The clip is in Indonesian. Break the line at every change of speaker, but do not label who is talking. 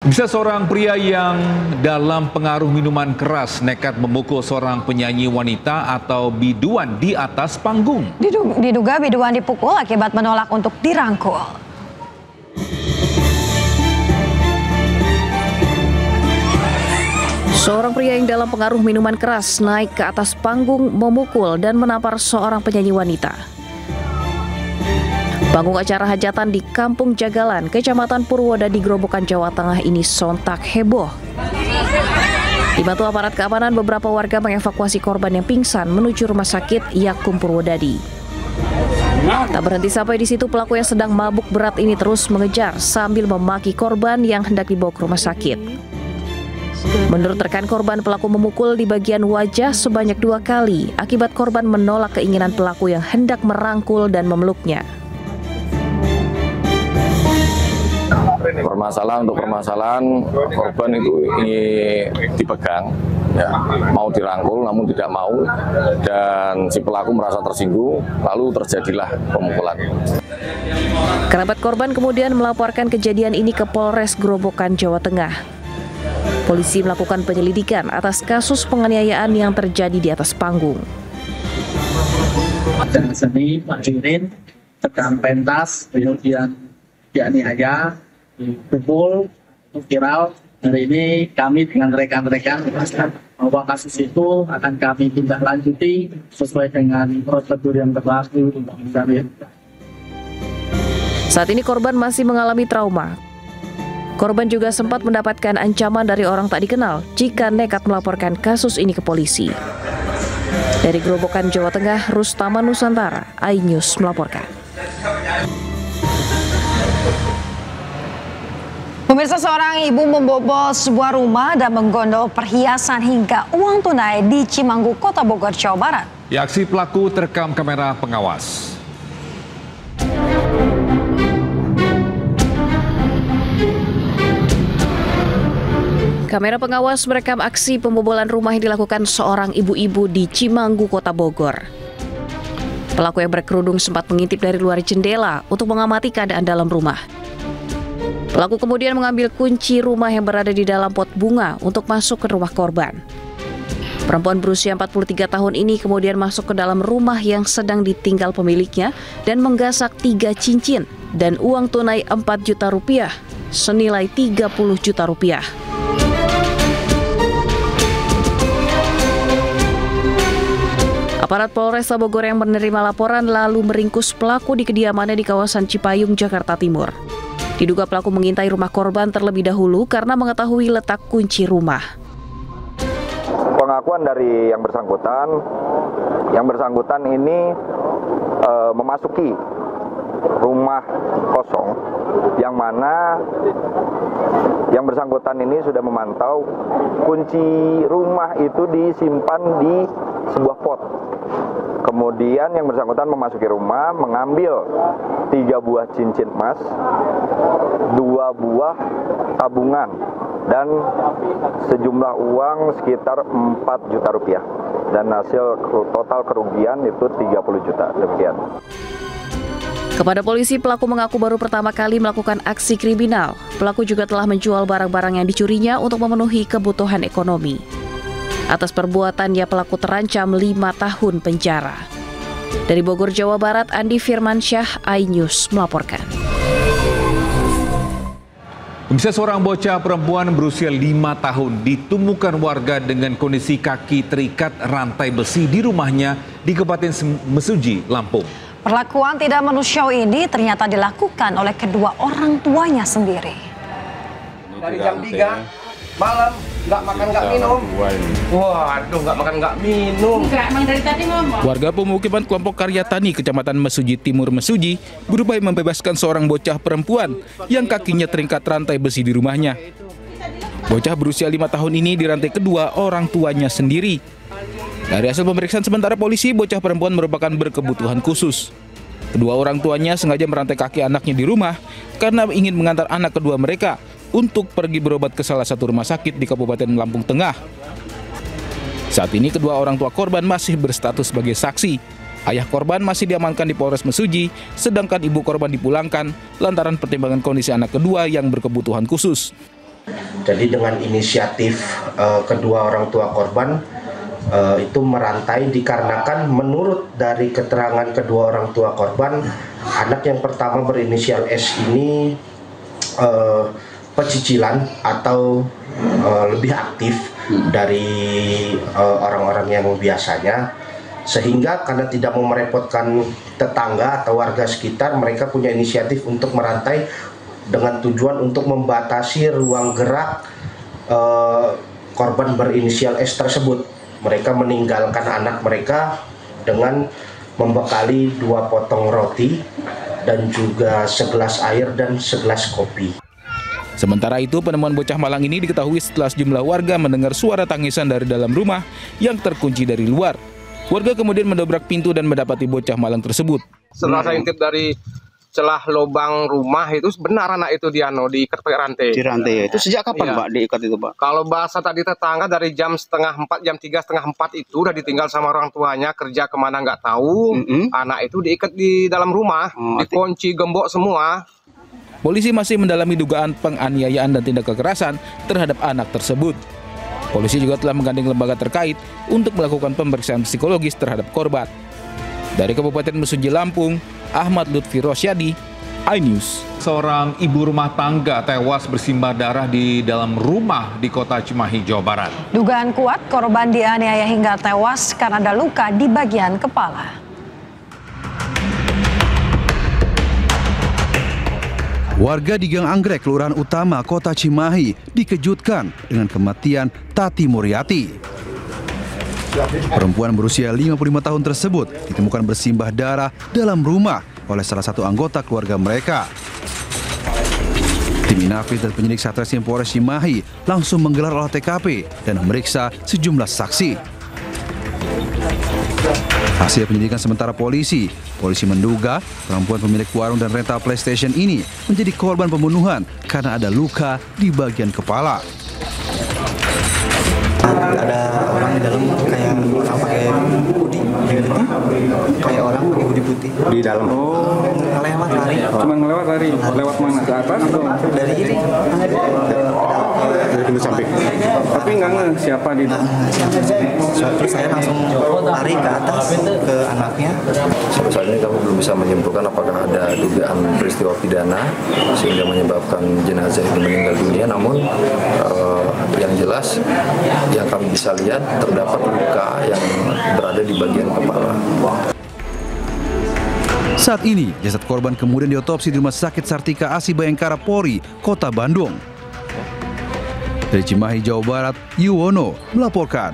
Bisa seorang pria yang dalam pengaruh minuman keras nekat memukul seorang penyanyi wanita atau biduan di atas panggung.
Diduga biduan dipukul akibat menolak untuk dirangkul.
Seorang pria yang dalam pengaruh minuman keras naik ke atas panggung, memukul dan menampar seorang penyanyi wanita. Panggung acara hajatan di Kampung Jagalan, Kecamatan Purwodadi, Grobogan, Jawa Tengah ini sontak heboh. Dibantu aparat keamanan, beberapa warga mengevakuasi korban yang pingsan menuju rumah sakit Yakum Purwodadi. Tak berhenti sampai di situ, pelaku yang sedang mabuk berat ini terus mengejar sambil memaki korban yang hendak dibawa ke rumah sakit. Menurut rekan korban, pelaku memukul di bagian wajah sebanyak 2 kali akibat korban menolak keinginan pelaku yang hendak merangkul dan memeluknya.
Permasalahan korban itu ini dipegang, ya, mau dirangkul namun tidak mau, dan si pelaku merasa tersinggung, lalu terjadilah pemukulan.
Kerabat korban kemudian melaporkan kejadian ini ke Polres Grobogan, Jawa Tengah. Polisi melakukan penyelidikan atas kasus penganiayaan yang terjadi di atas panggung.
Dan seni Pak Jirin tekan pentas, kemudian dianiaya, dipukul, viral. Hari ini kami dengan rekan-rekan bahwa kasus itu akan kami tindak lanjuti sesuai dengan prosedur yang berlaku.
Saat ini korban masih mengalami trauma. Korban juga sempat mendapatkan ancaman dari orang tak dikenal jika nekat melaporkan kasus ini ke polisi. Dari Grobogan, Jawa Tengah, Rustama Nusantara, iNews melaporkan.
Pemirsa, seorang ibu membobol sebuah rumah dan menggondol perhiasan hingga uang tunai di Cimanggu, Kota Bogor, Jawa Barat.
Aksi pelaku terekam kamera pengawas.
Kamera pengawas merekam aksi pembobolan rumah yang dilakukan seorang ibu-ibu di Cimanggu, Kota Bogor. Pelaku yang berkerudung sempat mengintip dari luar jendela untuk mengamati keadaan dalam rumah. Pelaku kemudian mengambil kunci rumah yang berada di dalam pot bunga untuk masuk ke rumah korban. Perempuan berusia 43 tahun ini kemudian masuk ke dalam rumah yang sedang ditinggal pemiliknya dan menggasak 3 cincin dan uang tunai 4 juta rupiah senilai 30 juta rupiah. Aparat Polres Bogor yang menerima laporan lalu meringkus pelaku di kediamannya di kawasan Cipayung, Jakarta Timur. Diduga pelaku mengintai rumah korban terlebih dahulu karena mengetahui letak kunci rumah.
Pengakuan dari yang bersangkutan ini memasuki rumah kosong yang mana yang bersangkutan ini sudah memantau kunci rumah itu disimpan di sebuah pot. Kemudian yang bersangkutan memasuki rumah, mengambil 3 buah cincin emas, 2 buah tabungan, dan sejumlah uang sekitar 4 juta rupiah. Dan hasil total kerugian itu 30 juta, demikian.
Kepada polisi, pelaku mengaku baru pertama kali melakukan aksi kriminal. Pelaku juga telah menjual barang-barang yang dicurinya untuk memenuhi kebutuhan ekonomi. Atas perbuatannya, pelaku terancam 5 tahun penjara. Dari Bogor, Jawa Barat, Andi Firmansyah, iNews melaporkan.
Bisa seorang bocah perempuan berusia 5 tahun ditemukan warga dengan kondisi kaki terikat rantai besi di rumahnya di Kabupaten Mesuji, Lampung.
Perlakuan tidak manusiawi ini ternyata dilakukan oleh kedua orang tuanya sendiri.
Dari jam 3 malam nggak makan nggak minum. Waduh, nggak makan nggak minum. Dari tadi ngomong.
Warga pemukiman kelompok Karya Tani, Kecamatan Mesuji Timur, Mesuji, berupaya membebaskan seorang bocah perempuan yang kakinya terikat rantai besi di rumahnya. Bocah berusia 5 tahun ini dirantai kedua orang tuanya sendiri. Dari hasil pemeriksaan sementara polisi, bocah perempuan merupakan berkebutuhan khusus. Kedua orang tuanya sengaja merantai kaki anaknya di rumah karena ingin mengantar anak kedua mereka untuk pergi berobat ke salah satu rumah sakit di Kabupaten Lampung Tengah. Saat ini kedua orang tua korban masih berstatus sebagai saksi. Ayah korban masih diamankan di Polres Mesuji, sedangkan ibu korban dipulangkan lantaran pertimbangan kondisi anak kedua yang berkebutuhan khusus.
Jadi dengan inisiatif kedua orang tua korban itu merantai dikarenakan menurut dari keterangan kedua orang tua korban, anak yang pertama berinisial S ini pecicilan atau lebih aktif dari orang-orang yang biasanya, sehingga karena tidak mau merepotkan tetangga atau warga sekitar, mereka punya inisiatif untuk merantai dengan tujuan untuk membatasi ruang gerak korban berinisial S tersebut. Mereka meninggalkan anak mereka dengan membekali 2 potong roti dan juga segelas air dan segelas kopi.
Sementara itu, penemuan bocah malang ini diketahui setelah sejumlah warga mendengar suara tangisan dari dalam rumah yang terkunci dari luar. Warga kemudian mendobrak pintu dan mendapati bocah malang tersebut.
Setelah saya intip dari celah lubang rumah itu, benar anak itu diikat pakai rantai.
Di rantai ya? Itu sejak kapan Pak diikat itu Pak?
Kalau bahasa tadi tetangga dari jam 3:30, jam 3:30 itu udah ditinggal sama orang tuanya, kerja kemana nggak tahu. Anak itu diikat di dalam rumah, dikunci, gembok semua.
Polisi masih mendalami dugaan penganiayaan dan tindak kekerasan terhadap anak tersebut. Polisi juga telah menggandeng lembaga terkait untuk melakukan pemeriksaan psikologis terhadap korban. Dari Kabupaten Mesuji, Lampung, Ahmad Lutfi Rosyadi, iNews.
Seorang ibu rumah tangga tewas bersimbah darah di dalam rumah di kota Cimahi, Jawa Barat.
Dugaan kuat korban dianiaya hingga tewas karena ada luka di bagian kepala.
Warga di Gang Anggrek, Kelurahan Utama, Kota Cimahi dikejutkan dengan kematian Tati Muriati. Perempuan berusia 55 tahun tersebut ditemukan bersimbah darah dalam rumah oleh salah satu anggota keluarga mereka. Tim Inafis dan penyidik Satreskrim Polres Cimahi langsung menggelar olah TKP dan memeriksa sejumlah saksi. Hasil penyelidikan sementara polisi menduga perempuan pemilik warung dan rental PlayStation ini menjadi korban pembunuhan karena ada luka di bagian kepala.
Ada orang di dalam kayak orang pakai hoodie, kayak orang pakai hoodie putih
di dalam.
Oh, ngelewat lari.
Cuma ngelewat lari. Lewat mana? Ke atas atau
dari ini?
Dari pintu samping. Tapi nggak ngeh siapa di dalam.
Terus saya langsung lari ke atas ke anaknya.
Sampai saat ini kami belum bisa menyimpulkan apakah ada dugaan peristiwa pidana sehingga menyebabkan jenazah itu meninggal dunia. Namun yang jelas yang kami bisa lihat terdapat luka yang berada di bagian kepala.
Saat ini, jasad korban kemudian diotopsi di Rumah Sakit Sartika Asi Bayangkara Polri, Kota Bandung. Dari Cimahi, Jawa Barat, Yuwono melaporkan.